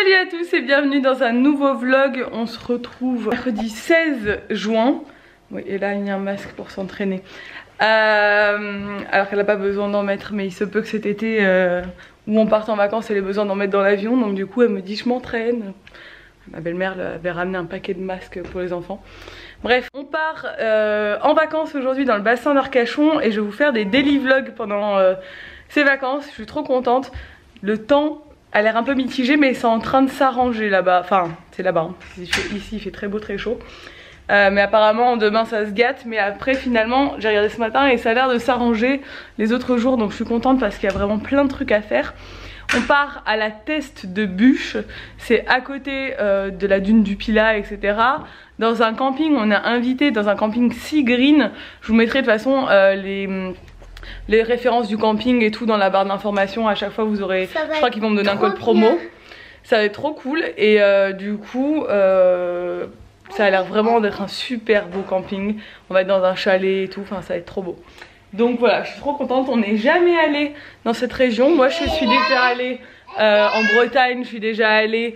Salut à tous et bienvenue dans un nouveau vlog. On se retrouve mercredi 16 juin. Oui, et là il y a un masque pour s'entraîner. Alors qu'elle n'a pas besoin d'en mettre, mais il se peut que cet été où on parte en vacances, elle ait besoin d'en mettre dans l'avion. Donc du coup elle me dit je m'entraîne. Ma belle-mère avait ramené un paquet de masques pour les enfants. Bref, on part en vacances aujourd'hui dans le bassin d'Arcachon et je vais vous faire des daily vlogs pendant ces vacances. Je suis trop contente. Le temps a l'air un peu mitigé mais c'est en train de s'arranger là-bas. Enfin, c'est là-bas. Hein. Ici il fait très beau, très chaud. Mais apparemment demain ça se gâte. Mais après finalement j'ai regardé ce matin et ça a l'air de s'arranger les autres jours. Donc je suis contente parce qu'il y a vraiment plein de trucs à faire. On part à la Teste de Buch, c'est à côté de la dune du Pilat, etc. Dans un camping, on a invité dans un camping Sea Green. Je vous mettrai de toute façon les références du camping et tout dans la barre d'informations. À chaque fois vous aurez, je crois qu'ils vont me donner un code promo. Ça va être trop cool et du coup ça a l'air vraiment d'être un super beau camping. On va être dans un chalet et tout, enfin ça va être trop beau. Donc voilà, je suis trop contente, on n'est jamais allé dans cette région. Moi je suis déjà allée en Bretagne, je suis déjà allée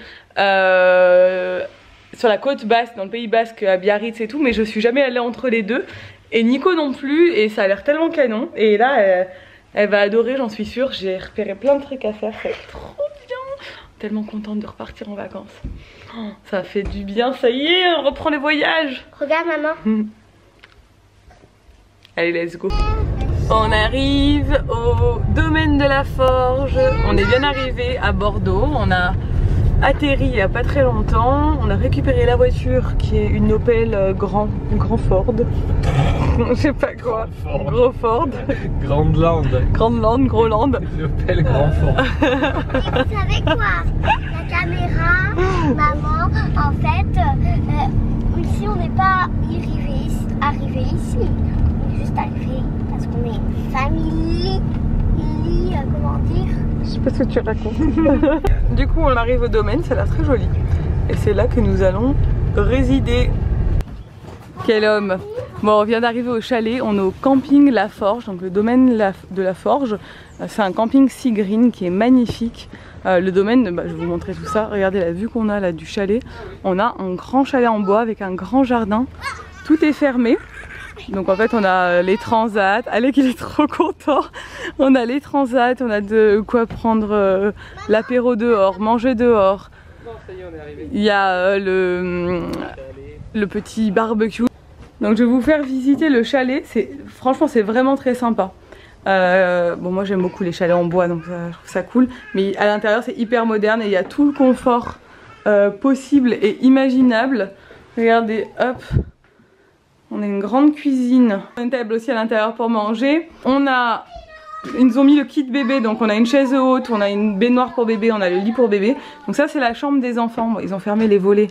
sur la côte basque, dans le Pays basque, à Biarritz et tout. Mais je suis jamais allée entre les deux. Et Nico non plus, et ça a l'air tellement canon. Et là, elle va adorer, j'en suis sûre. J'ai repéré plein de trucs à faire, c'est trop bien. Tellement contente de repartir en vacances. Oh, ça fait du bien, ça y est, on reprend les voyages. Regarde maman. Allez, let's go. On arrive au domaine de la Forge. On est bien arrivé à Bordeaux. On a atterri il n'y a pas très longtemps. On a récupéré la voiture qui est une Opel Grand Ford. Je sais pas quoi. Gros Ford. Grande Land. Grande Land, Gros Land. Une Opel Grand Ford. Et vous savez quoi? La caméra, maman, en fait, ici on n'est pas arrivé ici. On est juste arrivé parce qu'on est une famille, comment dire? Je sais pas ce que tu racontes. Du coup on arrive au domaine, ça a l'air très joli. Et c'est là que nous allons résider. Quel homme! Bon, on vient d'arriver au chalet, on est au camping La Forge, donc le domaine de la Forge. C'est un camping Sea Green qui est magnifique. Le domaine, je vais vous montrer tout ça. Regardez la vue qu'on a là du chalet. On a un grand chalet en bois avec un grand jardin. Tout est fermé. Donc en fait on a les transats. Alec il est trop content. On a les transats, on a de quoi prendre l'apéro dehors, manger dehors. Il y a le petit barbecue. Donc je vais vous faire visiter le chalet. Franchement c'est vraiment très sympa. Bon moi j'aime beaucoup les chalets en bois donc je trouve ça cool. Mais à l'intérieur c'est hyper moderne et il y a tout le confort possible et imaginable. Regardez, hop. On a une grande cuisine, une table aussi à l'intérieur pour manger. Ils nous ont mis le kit bébé, donc on a une chaise haute, on a une baignoire pour bébé, on a le lit pour bébé. Donc ça c'est la chambre des enfants. Bon, ils ont fermé les volets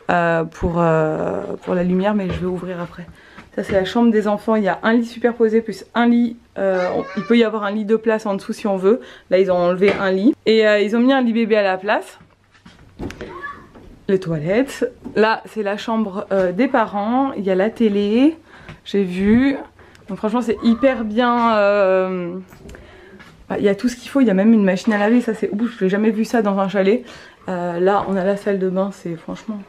pour la lumière, mais je vais ouvrir après. Ça c'est la chambre des enfants, il y a un lit superposé plus un lit. Il peut y avoir un lit de place en dessous si on veut. Là ils ont enlevé un lit. Et ils ont mis un lit bébé à la place. Les toilettes. Là c'est la chambre des parents. Il y a la télé. J'ai vu. Donc franchement c'est hyper bien. Il y a tout ce qu'il faut. Il y a même une machine à laver. Ça c'est ouf. Je n'ai jamais vu ça dans un chalet. Là on a la salle de bain. C'est franchement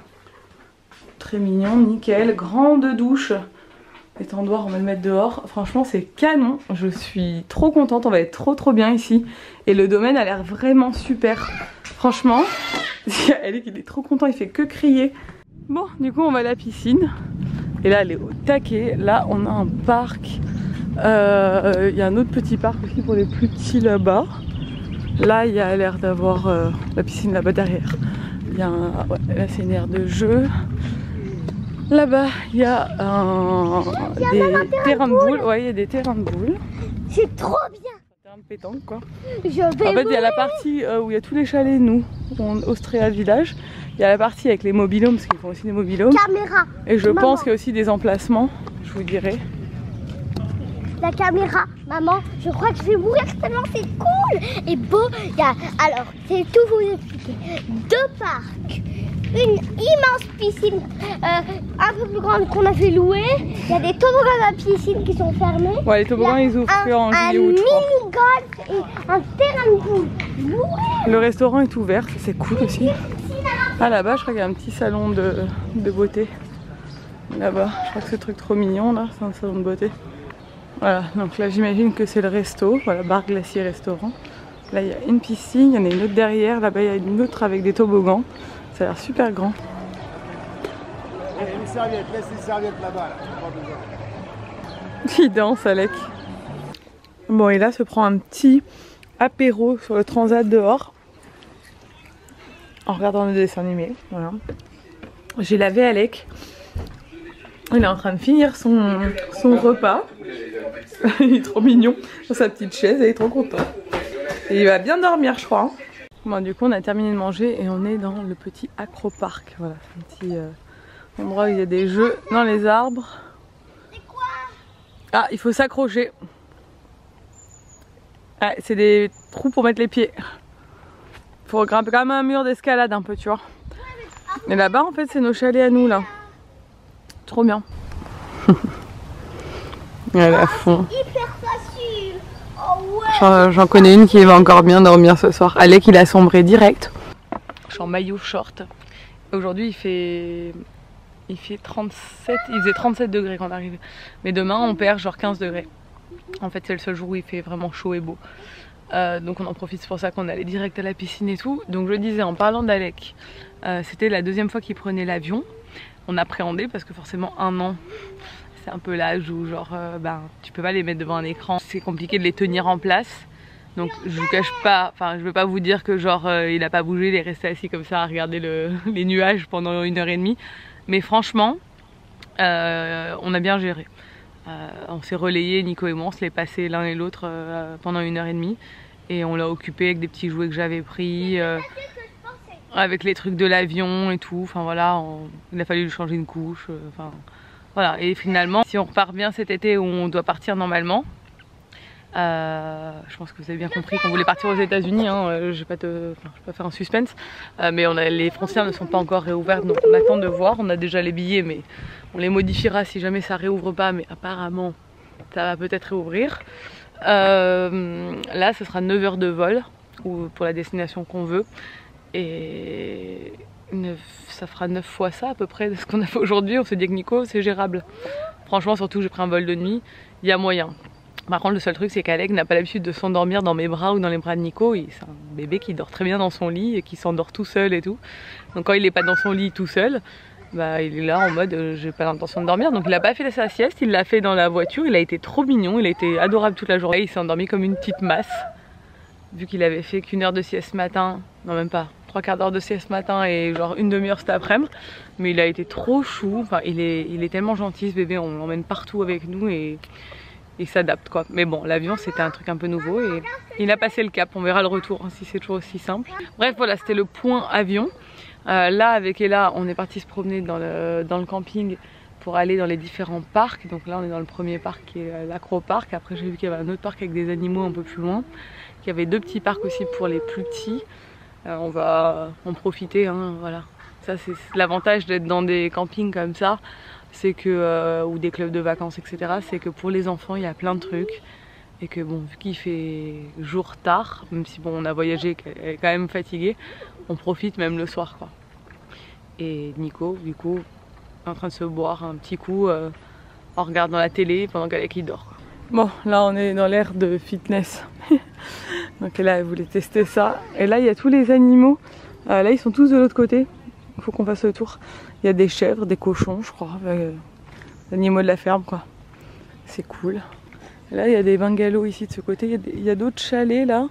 très mignon. Nickel. Grande douche. Étendoir, on va le mettre dehors. Franchement c'est canon. Je suis trop contente. On va être trop bien ici. Et le domaine a l'air vraiment super. Franchement. Alec il est trop content, il fait que crier. Bon du coup on va à la piscine. Et là elle est au taquet. Là on a un parc. Il y a un autre petit parc aussi pour les plus petits là-bas. Là il y a l'air d'avoir la piscine là-bas derrière. Il y a là c'est une aire de jeu. Là-bas il y a des terrains de boules. Ouais il y a des terrains de boules. C'est trop bien. De pétanque quoi. En fait il y a la partie où il y a tous les chalets nous, Austria Village. Il y a la partie avec les mobilhomes parce qu'ils font aussi des mobilhomes. Caméra. Et je pense qu'il y a aussi des emplacements, je vous dirai. La caméra, maman, je crois que je vais mourir tellement c'est cool et beau. Alors, c'est tout vous expliquer. 2 parcs, une immense piscine un peu plus grande qu'on a fait louer. Il y a des toboggans à piscine qui sont fermés. Ouais, les toboggans ils ouvrent que en juillet août. Un mini-golf un terrain de boule. Le restaurant est ouvert, ça c'est cool aussi. Ah là-bas, je crois qu'il y a un petit salon de beauté. Là-bas, je crois que ce truc trop mignon là, c'est un salon de beauté. Voilà, donc là j'imagine que c'est le resto, voilà, bar glacier restaurant. Là il y a une piscine, il y en a une autre derrière, là-bas il y a une autre avec des toboggans. Ça a l'air super grand. Une serviette, laisse les serviettes là-bas. Là. Il danse, Alec. Bon, et là se prend un petit apéro sur le transat dehors. En regardant le dessin animé, voilà. J'ai lavé Alec. Il est en train de finir son repas. Il est trop mignon sur sa petite chaise, il est trop content. Et il va bien dormir, je crois. Bon, du coup, on a terminé de manger et on est dans le petit acroparc. Voilà, c'est un petit endroit où il y a des jeux dans les arbres. Ah, il faut s'accrocher. Ah, c'est des trous pour mettre les pieds. Faut grimper comme un mur d'escalade un peu, tu vois. Et là-bas, en fait, c'est nos chalets à nous, là. Trop bien. Elle est à fond. Hyper facile. Oh ouais. J'en connais une qui va encore bien dormir ce soir. Alec, il a sombré direct. Je suis en maillot short. Aujourd'hui, il fait 37, il faisait 37 degrés quand on est arrivé. Mais demain, on perd genre 15 degrés. En fait, c'est le seul jour où il fait vraiment chaud et beau. Donc on en profite, c'est pour ça qu'on allait direct à la piscine et tout. Donc je disais, en parlant d'Alec, c'était la deuxième fois qu'il prenait l'avion. On appréhendait parce que forcément 1 an, c'est un peu l'âge où genre tu peux pas les mettre devant un écran. C'est compliqué de les tenir en place. Donc je vous cache pas, enfin je veux pas vous dire que genre il a pas bougé, il est resté assis comme ça à regarder les nuages pendant 1h30. Mais franchement, on a bien géré. On s'est relayé, Nico et moi, on se l'est passé l'un et l'autre pendant 1h30. Et on l'a occupé avec des petits jouets que j'avais pris, avec les trucs de l'avion et tout. Enfin voilà, il a fallu lui changer une couche. Enfin voilà. Et finalement, si on repart bien cet été où on doit partir normalement, je pense que vous avez bien compris qu'on voulait partir aux États-Unis. Hein, je vais pas faire un suspense, mais les frontières ne sont pas encore réouvertes, donc on attend de voir. On a déjà les billets, mais on les modifiera si jamais ça réouvre pas. Mais apparemment, ça va peut-être réouvrir. Là, ce sera 9 heures de vol pour la destination qu'on veut, et ça fera 9 fois ça à peu près de ce qu'on a fait aujourd'hui. On s'est dit que Nico, c'est gérable. Franchement, surtout j'ai pris un vol de nuit, il y a moyen. Par contre, le seul truc, c'est qu'Alec n'a pas l'habitude de s'endormir dans mes bras ou dans les bras de Nico. C'est un bébé qui dort très bien dans son lit et qui s'endort tout seul et tout. Donc quand il n'est pas dans son lit tout seul, il est là en mode j'ai pas l'intention de dormir. Donc il n'a pas fait sa sieste, il l'a fait dans la voiture. Il a été trop mignon, il a été adorable toute la journée. Il s'est endormi comme une petite masse. Vu qu'il avait fait qu'1 heure de sieste matin, non même pas, 3/4 d'heure de sieste matin et genre 1/2 heure cet après-midi. Mais il a été trop chou, enfin il est tellement gentil ce bébé, on l'emmène partout avec nous et il s'adapte quoi. Mais bon, l'avion c'était un truc un peu nouveau et il a passé le cap, on verra le retour hein, si c'est toujours aussi simple. Bref voilà, c'était le point avion. Là avec Ella, on est parti se promener dans le camping pour aller dans les différents parcs. Donc là on est dans le premier parc qui est l'acroparc. Après j'ai vu qu'il y avait un autre parc avec des animaux un peu plus loin. Il y avait 2 petits parcs aussi pour les plus petits. On va en profiter, hein, voilà. Ça c'est l'avantage d'être dans des campings comme ça, c'est que ou des clubs de vacances etc. C'est que pour les enfants il y a plein de trucs et que bon, vu qu'il fait jour tard, même si bon on a voyagé, qu'elle est quand même fatiguée, on profite même le soir quoi. Et Nico du coup en train de se boire un petit coup en regardant la télé pendant qu'Alec dort quoi. Bon, là on est dans l'ère de fitness. Donc là elle voulait tester ça. Et là il y a tous les animaux. Là ils sont tous de l'autre côté. Il faut qu'on fasse le tour. Il y a des chèvres, des cochons je crois. Les animaux de la ferme quoi. C'est cool. Et là il y a des bungalows ici de ce côté. Il y a d'autres chalets là.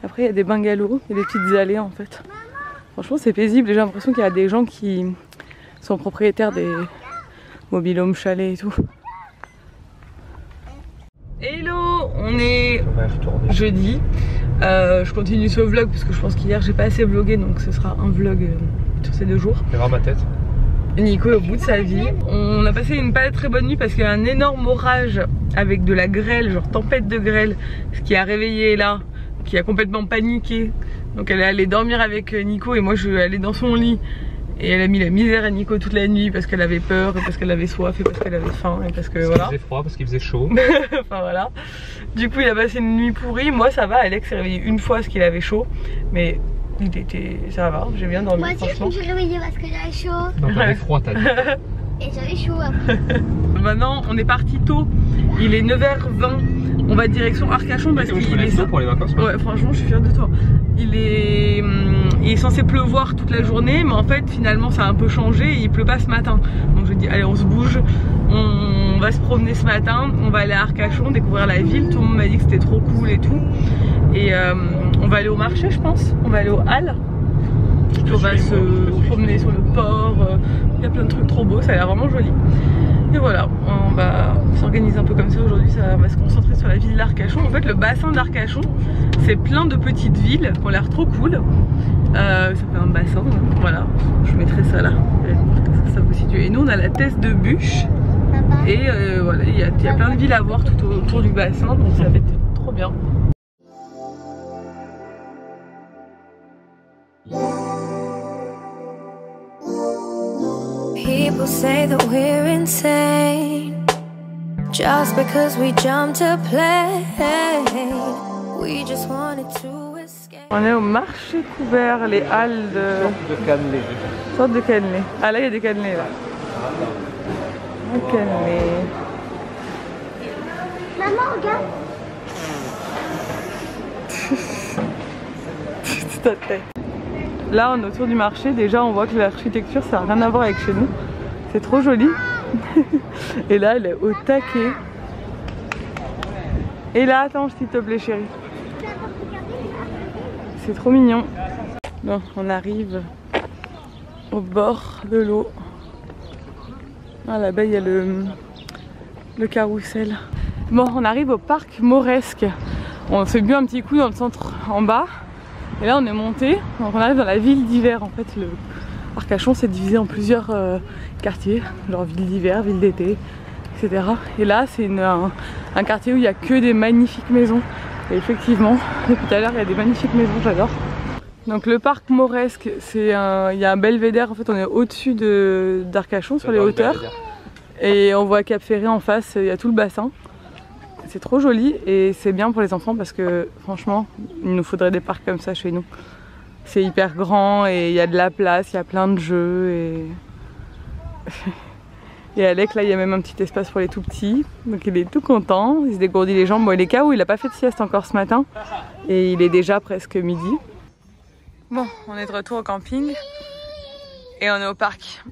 Après il y a des bungalows. Il y a des petites allées en fait. Franchement c'est paisible. J'ai l'impression qu'il y a des gens qui sont propriétaires des mobil-homes chalets et tout. Hello, on est jeudi. Je continue ce vlog parce que je pense qu'hier j'ai pas assez vlogué, donc ce sera un vlog sur ces 2 jours. Vers ma tête. Nico est au bout de sa vie. On a passé une pas très bonne nuit parce qu'il y a un énorme orage avec de la grêle, genre tempête de grêle, ce qui a réveillé Ella, qui a complètement paniqué. Donc elle est allée dormir avec Nico et moi je suis allée dans son lit Et elle a mis la misère à Nico toute la nuit parce qu'elle avait peur, et parce qu'elle avait soif, et parce qu'elle avait faim, et parce que voilà. Parce qu'il faisait froid, parce qu'il faisait chaud. Enfin voilà. Du coup il a passé une nuit pourrie. Moi ça va, Alex s'est réveillé une fois parce qu'il avait chaud. Mais il était... ça va, j'ai bien dormi. Moi aussi je me suis réveillée parce que j'avais chaud. Non, t'avais froid, t'as dit. Et j'avais chaud après. Maintenant on est parti tôt. Il est 9h20. On va direction Arcachon parce qu'il est tôt pour les vacances. Ouais, franchement, je suis fière de toi. Il est censé pleuvoir toute la journée, mais en fait, finalement, ça a un peu changé et il pleut pas ce matin. Donc je dis, allez, on se bouge, on va se promener ce matin, on va aller à Arcachon, découvrir la ville. Tout le monde m'a dit que c'était trop cool et tout. Et on va aller au marché, je pense. On va aller aux Halles. Puis on va se promener sur le port. Il y a plein de trucs trop beaux, ça a l'air vraiment joli. Et voilà, on va s'organiser un peu comme ça aujourd'hui, on va se concentrer sur la ville d'Arcachon. En fait, le bassin d'Arcachon, c'est plein de petites villes qui ont l'air trop cool. Ça fait un bassin, hein. Voilà, je mettrai ça là, ça vous situe. Et nous on a la Teste de Bûche, et voilà, il y a plein de villes à voir tout autour du bassin, donc ça va être trop bien. People say that we're insane just because we jumped to play. We just wanted to escape. On est au marché couvert, les halles de... De cannelé. Sorte de cannelé. Ah là il y a des cannelés là. Un cannelé. Maman, regarde. Ta tête. Là on est autour du marché, déjà on voit que l'architecture ça n'a rien à voir avec chez nous. C'est trop joli. Et là elle est au taquet. Et là attends s'il te plaît chérie. C'est trop mignon. Bon, on arrive au bord de l'eau. Ah là-bas il y a le carrousel. Bon, on arrive au parc Mauresque. On s'est bu un petit coup dans le centre en bas. Et là on est monté, donc on arrive dans la ville d'hiver. En fait le Arcachon c'est divisé en plusieurs quartiers, genre ville d'hiver, ville d'été, etc. Et là c'est un quartier où il n'y a que des magnifiques maisons. Et effectivement, depuis tout à l'heure il y a des magnifiques maisons, j'adore. Donc le parc Mauresque, il y a un belvédère, en fait on est au-dessus d'Arcachon sur les hauteurs. Et on voit Cap Ferré en face, il y a tout le bassin. C'est trop joli et c'est bien pour les enfants parce que franchement il nous faudrait des parcs comme ça chez nous. C'est hyper grand et il y a de la place, il y a plein de jeux et... et Alec là il y a même un petit espace pour les tout petits. Donc il est tout content, il se dégourdit les jambes. Bon il est KO, il n'a pas fait de sieste encore ce matin et il est déjà presque midi. Bon on est de retour au camping et on est au parc.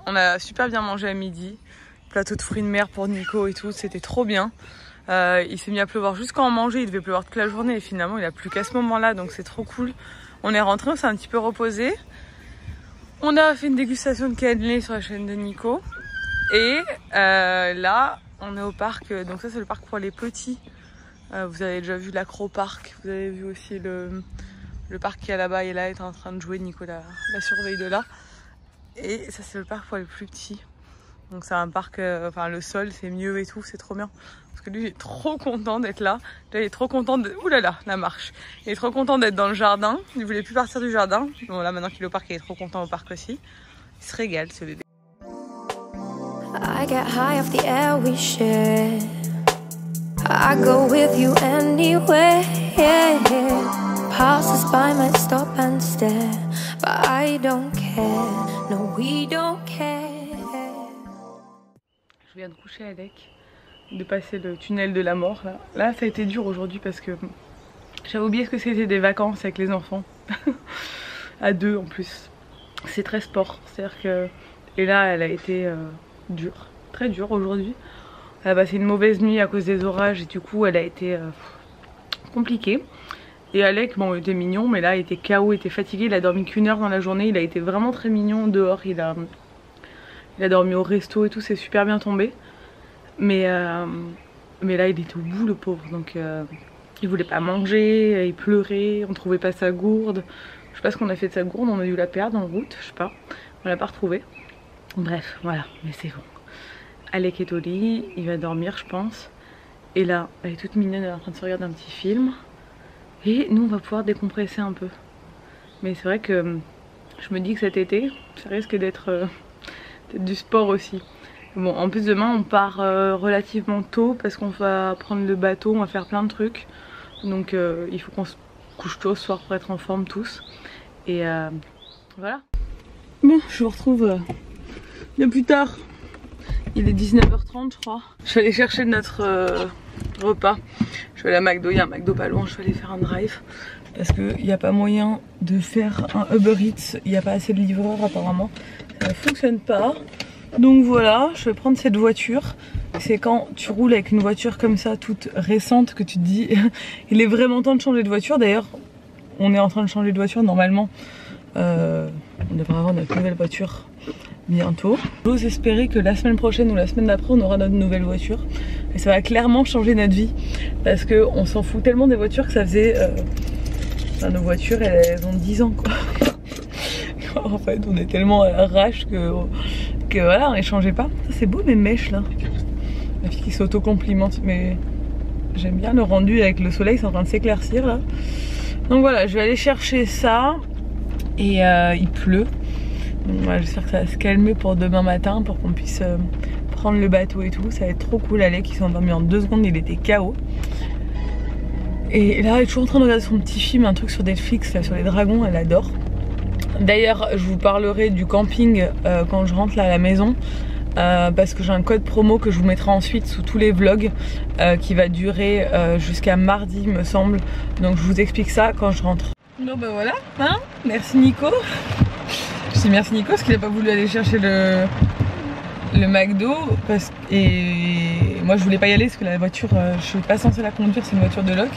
On a super bien mangé à midi, plateau de fruits de mer pour Nico et tout, c'était trop bien. Il s'est mis à pleuvoir juste quand on mangeait, il devait pleuvoir toute la journée et finalement il a plu qu'à ce moment là donc c'est trop cool. On est rentré, on s'est un petit peu reposé. On a fait une dégustation de cannelé sur la chaîne de Nico. Et là on est au parc, donc ça c'est le parc pour les petits. Vous avez déjà vu l'acro-parc, vous avez vu aussi le parc qui est là-bas et là est en train de jouer, Nico la surveille de là. Et ça c'est le parc pour les plus petits. Donc c'est un parc, enfin le sol c'est mieux et tout, c'est trop bien. Parce que lui il est trop content d'être là. Là il est trop content de... Ouh là là, la marche. Il est trop content d'être dans le jardin. Il voulait plus partir du jardin. Bon là maintenant qu'il est au parc il est trop content au parc aussi. Il se régale ce bébé. I get high off the air we share. I go with you anywhere. Passers by might stop and stare, but I don't care. No, we don't care. Je viens de coucher avec, de passer le tunnel de la mort là. Là ça a été dur aujourd'hui parce que j'avais oublié ce que c'était des vacances avec les enfants. À deux en plus. C'est très sport, c'est-à-dire que... Et là elle a été dure, très dure aujourd'hui. Elle a passé une mauvaise nuit à cause des orages et du coup elle a été compliquée. Et Alec, bon il était mignon mais là il était KO, il était fatigué, il a dormi qu'1 heure dans la journée. Il a été vraiment très mignon dehors, il a dormi au resto et tout, c'est super bien tombé. Mais là il était au bout le pauvre, donc il voulait pas manger, il pleurait, on trouvait pas sa gourde. Je sais pas ce qu'on a fait de sa gourde, on a dû la perdre en route, je sais pas, on l'a pas retrouvée. Bref, voilà, mais c'est bon. Alec est au lit, il va dormir je pense. Et là, elle est toute mignonne, elle est en train de se regarder un petit film. Et nous on va pouvoir décompresser un peu. Mais c'est vrai que je Je me dis que cet été, ça risque d'être du sport aussi. Bon, en plus demain on part relativement tôt parce qu'on va prendre le bateau, on va faire plein de trucs. Donc il faut qu'on se couche tôt ce soir pour être en forme tous. Et voilà. Bon, je vous retrouve bien plus tard. Il est 19h30 je crois. Je vais aller chercher notre repas. Je vais aller à McDo, il y a un McDo pas loin, je vais aller faire un drive. Parce qu'il n'y a pas moyen de faire un Uber Eats, il n'y a pas assez de livreurs apparemment. Ça ne fonctionne pas. Donc voilà, je vais prendre cette voiture. C'est quand tu roules avec une voiture comme ça, toute récente, que tu te dis il est vraiment temps de changer de voiture. D'ailleurs, on est en train de changer de voiture normalement. On devrait avoir notre nouvelle voiture bientôt. J'ose espérer que la semaine prochaine ou la semaine d'après on aura notre nouvelle voiture. Et ça va clairement changer notre vie. Parce qu'on s'en fout tellement des voitures que ça faisait... Enfin, nos voitures elles ont 10 ans quoi. En fait on est tellement à l'arrache que voilà on les changeait pas. C'est beau mes mèches là. La fille qui s'auto-complimente, mais j'aime bien le rendu avec le soleil, c'est en train de s'éclaircir là. Donc voilà, je vais aller chercher ça et il pleut. Donc voilà, j'espère que ça va se calmer pour demain matin pour qu'on puisse prendre le bateau et tout. Ça va être trop cool. Alec qui s'est endormi en 2 secondes, il était KO. Et là elle est toujours en train de regarder son petit film, un truc sur Netflix là, sur les dragons, elle adore. D'ailleurs je vous parlerai du camping quand je rentre là à la maison. Parce que j'ai un code promo que je vous mettrai ensuite sous tous les vlogs qui va durer jusqu'à mardi me semble. Donc je vous explique ça quand je rentre. Bon bah voilà, hein, merci Nico. Je dis merci Nico parce qu'il n'a pas voulu aller chercher le McDo et moi je voulais pas y aller parce que la voiture je suis pas censée la conduire, c'est une voiture de loc.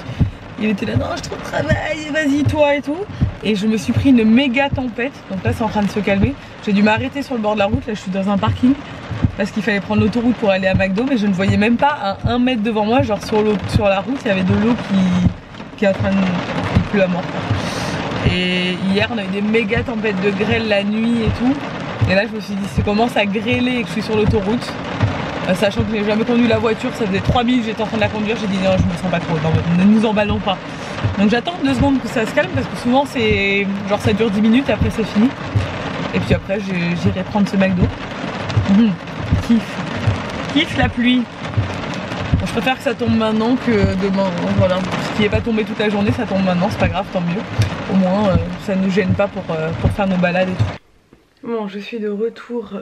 Il était là, non je trouve le travail, vas-y toi et tout. Et je me suis pris une méga tempête, donc là c'est en train de se calmer. J'ai dû m'arrêter sur le bord de la route, là je suis dans un parking. Parce qu'il fallait prendre l'autoroute pour aller à McDo, mais je ne voyais même pas à 1 mètre devant moi, genre sur la route il y avait de l'eau qui est en train de... Il pleut à mort. Et hier on a eu des méga tempêtes de grêle la nuit et tout. Et là je me suis dit si ça commence à grêler et que je suis sur l'autoroute, sachant que je n'ai jamais conduit la voiture, ça faisait 3 minutes que j'étais en train de la conduire, j'ai dit non je me sens pas trop, non, ne nous emballons pas. Donc j'attends 2 secondes que ça se calme parce que souvent c'est genre ça dure 10 minutes et après c'est fini. Et puis après j'irai prendre ce McDo. Kiffe la pluie. Bon, je préfère que ça tombe maintenant que demain. Voilà. Ce qui n'est pas tombé toute la journée, ça tombe maintenant, c'est pas grave, tant mieux. Au moins ça ne nous gêne pas pour faire nos balades et tout. Bon, je suis de retour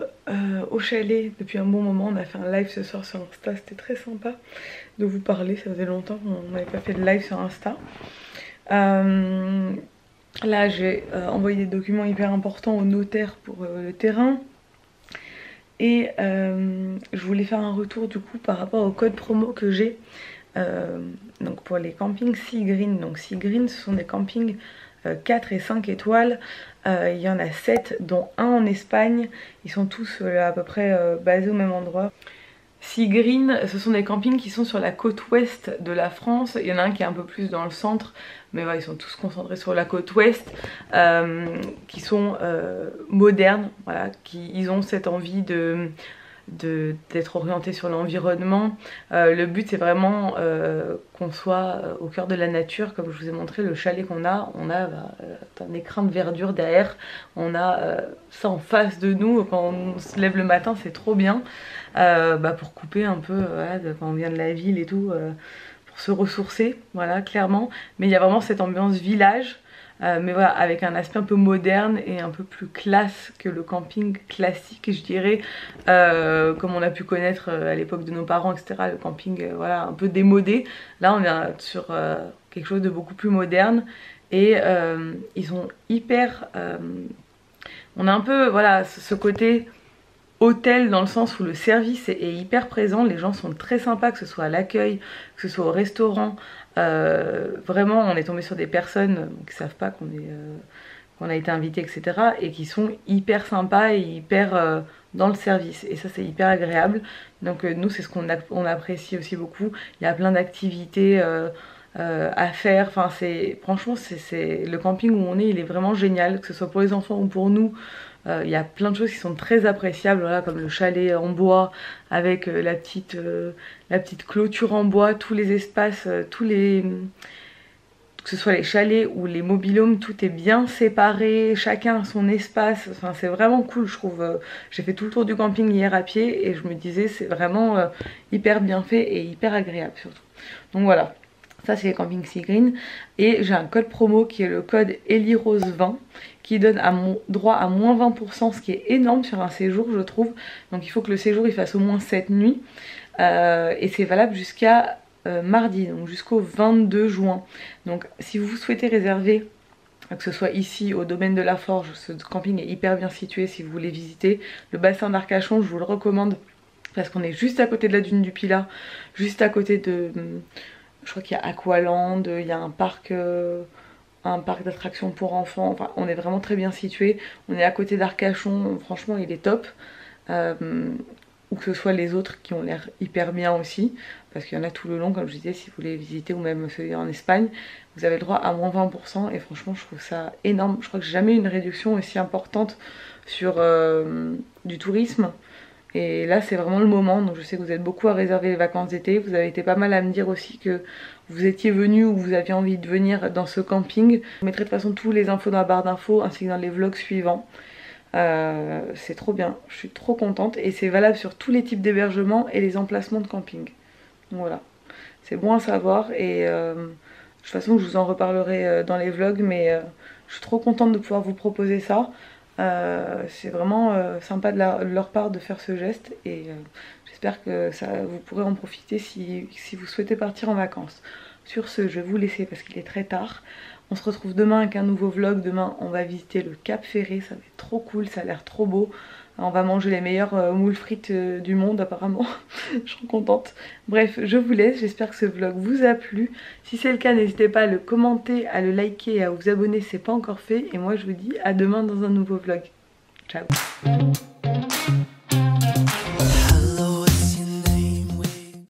au chalet depuis un bon moment. On a fait un live ce soir sur Insta, c'était très sympa de vous parler. Ça faisait longtemps qu'on n'avait pas fait de live sur Insta. Là j'ai envoyé des documents hyper importants au notaire pour le terrain. Et je voulais faire un retour du coup par rapport au code promo que j'ai donc pour les campings Sea Green. Donc Sea Green ce sont des campings 4 et 5 étoiles. Il y en a 7 dont un en Espagne. Ils sont tous à peu près basés au même endroit. Sea Green, ce sont des campings qui sont sur la côte ouest de la France. Il y en a un qui est un peu plus dans le centre, mais voilà, ils sont tous concentrés sur la côte ouest, qui sont modernes, voilà, ils ont cette envie d'être orientés sur l'environnement. Le but c'est vraiment qu'on soit au cœur de la nature. Comme je vous ai montré le chalet qu'on a, on a un écrin de verdure derrière, on a ça en face de nous. Quand on se lève le matin c'est trop bien. Pour couper un peu voilà, quand on vient de la ville et tout, pour se ressourcer, voilà, clairement. Mais il y a vraiment cette ambiance village, mais voilà, avec un aspect un peu moderne et un peu plus classe que le camping classique, je dirais, comme on a pu connaître à l'époque de nos parents, etc. Le camping, voilà, un peu démodé. Là, on est sur quelque chose de beaucoup plus moderne et ils sont hyper... on a un peu, voilà, ce côté... hôtel dans le sens où le service est hyper présent, les gens sont très sympas, que ce soit à l'accueil, que ce soit au restaurant. Vraiment on est tombé sur des personnes qui savent pas qu'on a été invité, etc. et qui sont hyper sympas et hyper dans le service, et ça c'est hyper agréable. Donc nous c'est ce qu'on apprécie aussi beaucoup. Il y a plein d'activités à faire, enfin franchement c'est le camping où on est, il est vraiment génial, que ce soit pour les enfants ou pour nous. Il y a plein de choses qui sont très appréciables, voilà, comme le chalet en bois avec la petite clôture en bois, tous les espaces, que ce soit les chalets ou les mobil-homes, tout est bien séparé, chacun a son espace, enfin c'est vraiment cool je trouve. J'ai fait tout le tour du camping hier à pied et je me disais c'est vraiment hyper bien fait et hyper agréable surtout. Donc voilà, ça c'est les campings Sea Green et j'ai un code promo qui est le code ELIROSE20 qui donne droit à moins 20%, ce qui est énorme sur un séjour je trouve. Donc il faut que le séjour il fasse au moins 7 nuits et c'est valable jusqu'à mardi, donc jusqu'au 22 juin. Donc si vous souhaitez réserver, que ce soit ici au domaine de la Forge, ce camping est hyper bien situé si vous voulez visiter. Le bassin d'Arcachon, je vous le recommande parce qu'on est juste à côté de la dune du Pilat, juste à côté de, je crois qu'il y a Aqualand, il y a un parc d'attractions pour enfants, enfin on est vraiment très bien situé. On est à côté d'Arcachon, franchement il est top. Ou que ce soit les autres qui ont l'air hyper bien aussi, parce qu'il y en a tout le long comme je disais, si vous voulez visiter, ou même celui en Espagne, vous avez le droit à moins 20% et franchement je trouve ça énorme. Je crois que j'ai jamais eu une réduction aussi importante sur du tourisme et là c'est vraiment le moment. Donc je sais que vous êtes beaucoup à réserver les vacances d'été, vous avez été pas mal à me dire aussi que vous étiez venu ou vous aviez envie de venir dans ce camping. Je mettrai de toute façon tous les infos dans la barre d'infos ainsi que dans les vlogs suivants. C'est trop bien, je suis trop contente et c'est valable sur tous les types d'hébergements et les emplacements de camping. Donc voilà, c'est bon à savoir et de toute façon je vous en reparlerai dans les vlogs, mais je suis trop contente de pouvoir vous proposer ça. C'est vraiment sympa de leur part de faire ce geste et j'espère que vous pourrez en profiter si vous souhaitez partir en vacances. Sur ce, je vais vous laisser parce qu'il est très tard. On se retrouve demain avec un nouveau vlog. Demain on va visiter le Cap Ferré, ça va être trop cool, ça a l'air trop beau. On va manger les meilleures moules frites du monde apparemment. Je suis contente. Bref, je vous laisse, j'espère que ce vlog vous a plu. Si c'est le cas, n'hésitez pas à le commenter, à le liker et à vous abonner si ce n'est pas encore fait. Et moi je vous dis à demain dans un nouveau vlog. Ciao.